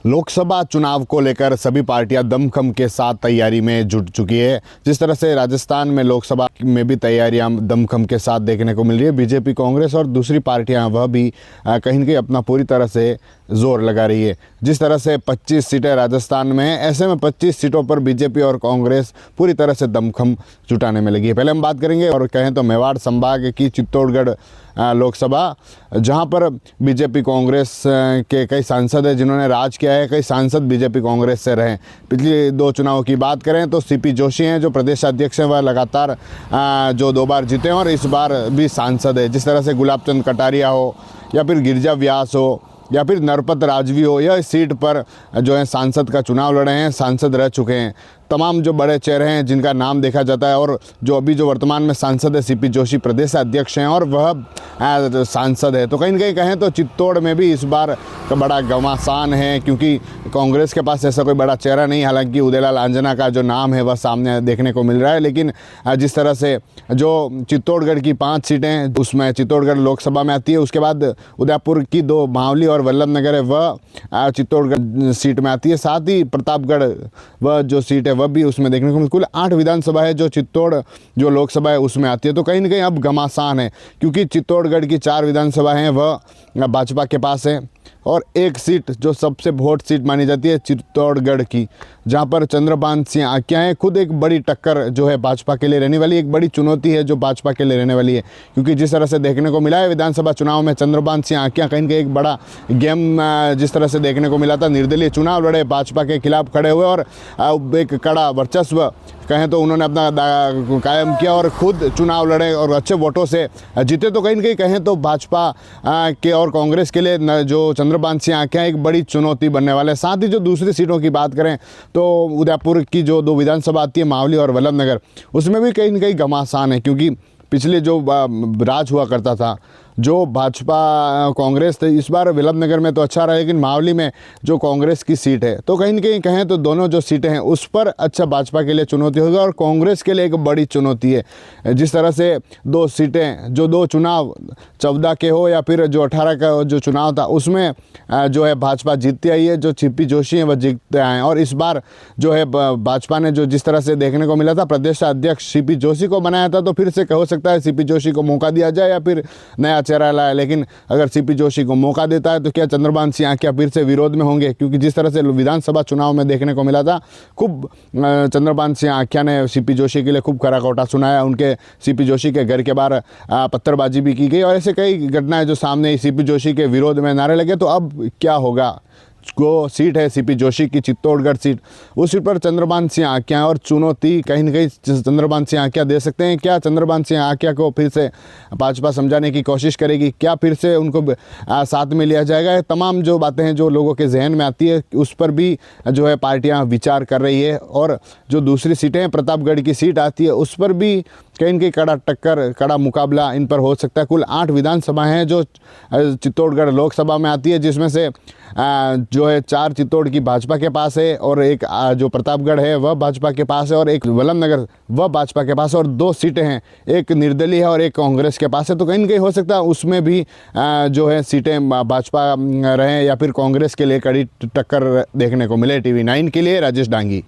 लोकसभा चुनाव को लेकर सभी पार्टियां दमखम के साथ तैयारी में जुट चुकी है। जिस तरह से राजस्थान में लोकसभा में भी तैयारियां दमखम के साथ देखने को मिल रही है। बीजेपी, कांग्रेस और दूसरी पार्टियां वह भी कहीं न कहीं अपना पूरी तरह से जोर लगा रही है। जिस तरह से 25 सीटें राजस्थान में है, ऐसे में 25 सीटों पर बीजेपी और कांग्रेस पूरी तरह से दमखम जुटाने में लगी है। पहले हम बात करेंगे और कहें तो मेवाड़ संभाग की चित्तौड़गढ़ लोकसभा, जहां पर बीजेपी कांग्रेस के कई सांसद हैं जिन्होंने राज किया है। कई सांसद बीजेपी कांग्रेस से रहे। पिछले 2 चुनावों की बात करें तो सीपी जोशी हैं जो प्रदेश अध्यक्ष हैं, वह लगातार जो 2 बार जीते हैं और इस बार भी सांसद है। जिस तरह से गुलाब चंद कटारिया हो या फिर गिरिजा व्यास हो या फिर नरपत राजवी हो, यह इस सीट पर जो है सांसद का चुनाव लड़े हैं, सांसद रह चुके हैं। तमाम जो बड़े चेहरे हैं जिनका नाम देखा जाता है और जो अभी जो वर्तमान में सांसद है सीपी जोशी प्रदेश अध्यक्ष हैं और वह सांसद है। तो कहीं न कहीं कहें तो चित्तौड़ में भी इस बार का बड़ा घमासान है, क्योंकि कांग्रेस के पास ऐसा कोई बड़ा चेहरा नहीं। हालांकि उदयलाल आंजना का जो नाम है वह सामने देखने को मिल रहा है, लेकिन जिस तरह से जो चित्तौड़गढ़ की 5 सीटें उसमें चित्तौड़गढ़ लोकसभा में आती है, उसके बाद उदयपुर की 2 मावली और वल्लभनगर है वह चित्तौड़गढ़ सीट में आती है। साथ ही प्रतापगढ़ वह जो सीट है वह भी उसमें देखने को मिलती है। कुल 8 विधानसभा है जो चित्तौड़ जो लोकसभा है उसमें आती है। तो कहीं न कहीं अब घमासान है, क्योंकि चित्तौड़गढ़ की 4 विधानसभा हैं वह भाजपा के पास है और एक सीट जो सबसे वोट सीट मानी जाती है चित्तौड़गढ़ की, जहां पर चंद्रभान सिंह आक्या हैं। खुद एक बड़ी टक्कर जो है भाजपा के लिए रहने वाली, एक बड़ी चुनौती है जो भाजपा के लिए रहने वाली है, क्योंकि जिस तरह से देखने को मिला है विधानसभा चुनाव में चंद्रभान सिंह आक्या कहीं एक बड़ा गेम जिस तरह से देखने को मिला था, निर्दलीय चुनाव लड़े, भाजपा के खिलाफ खड़े हुए और एक कड़ा वर्चस्व कहें तो उन्होंने अपना कायम किया और खुद चुनाव लड़े और अच्छे वोटों से जीते। तो कहीं न कहीं कहें तो भाजपा के और कांग्रेस के लिए जो चंद्रभान सिंह आक्या एक बड़ी चुनौती बनने वाले हैं। साथ ही जो दूसरी सीटों की बात करें तो उदयपुर की जो 2 विधानसभा आती है मावली और वल्लभनगर, उसमें भी कहीं न कहीं घमासान है, क्योंकि पिछले जो राज हुआ करता था जो भाजपा कांग्रेस थे, इस बार वल्लभनगर में तो अच्छा रहा, लेकिन मावली में जो कांग्रेस की सीट है तो कहीं न कहीं कहें तो दोनों जो सीटें हैं उस पर अच्छा भाजपा के लिए चुनौती होगी और कांग्रेस के लिए एक बड़ी चुनौती है। जिस तरह से 2 सीटें जो 2 चुनाव 14 के हो या फिर जो 18 का जो चुनाव था उसमें जो है भाजपा जीतती आई है, जो सीपी जोशी हैं वह जीतते आए हैं। और इस बार जो है भाजपा ने जो जिस तरह से देखने को मिला था प्रदेश अध्यक्ष सीपी जोशी को बनाया था, तो फिर से हो सकता है सीपी जोशी को मौका दिया जाए या फिर नया चेहरा लाया। लेकिन अगर सीपी जोशी को मौका देता है तो क्या चंद्रभान सिंह आक्या फिर से विरोध में होंगे, क्योंकि जिस तरह से विधानसभा चुनाव में देखने को मिला था खूब चंद्रभान सिंह आक्या ने सीपी जोशी के लिए खूब खरा खोटा सुनाया। उनके सीपी जोशी के घर के बाहर पत्थरबाजी भी की गई और ऐसे कई घटनाएं जो सामने सीपी जोशी के विरोध में नारे लगे। तो अब क्या होगा, जो सीट है सीपी जोशी की चित्तौड़गढ़ सीट, उस सीट पर चंद्रभान सिंह आक्या और चुनौती कहीं न कहीं चंद्रभान सिंह आक्या दे सकते हैं। क्या चंद्रभान सिंह आक्या को फिर से भाजपा समझाने की कोशिश करेगी, क्या फिर से उनको साथ में लिया जाएगा? ये तमाम जो बातें हैं जो लोगों के जहन में आती है उस पर भी जो है पार्टियां विचार कर रही है। और जो दूसरी सीटें हैं प्रतापगढ़ की सीट आती है उस पर भी कहीं न कहीं कड़ा टक्कर, कड़ा मुकाबला इन पर हो सकता है। कुल 8 विधानसभाएं हैं जो चित्तौड़गढ़ लोकसभा में आती है, जिसमें से जो है 4 चित्तौड़ की भाजपा के पास है और एक जो प्रतापगढ़ है वह भाजपा के पास है और एक वल्लभनगर वह भाजपा के पास है और 2 सीटें हैं, एक निर्दलीय है और एक कांग्रेस के पास है। तो कहीं न कहीं हो सकता है उसमें भी जो है सीटें भाजपा रहें या फिर कांग्रेस के लिए कड़ी टक्कर देखने को मिले। TV9 के लिए राजेश डांगी।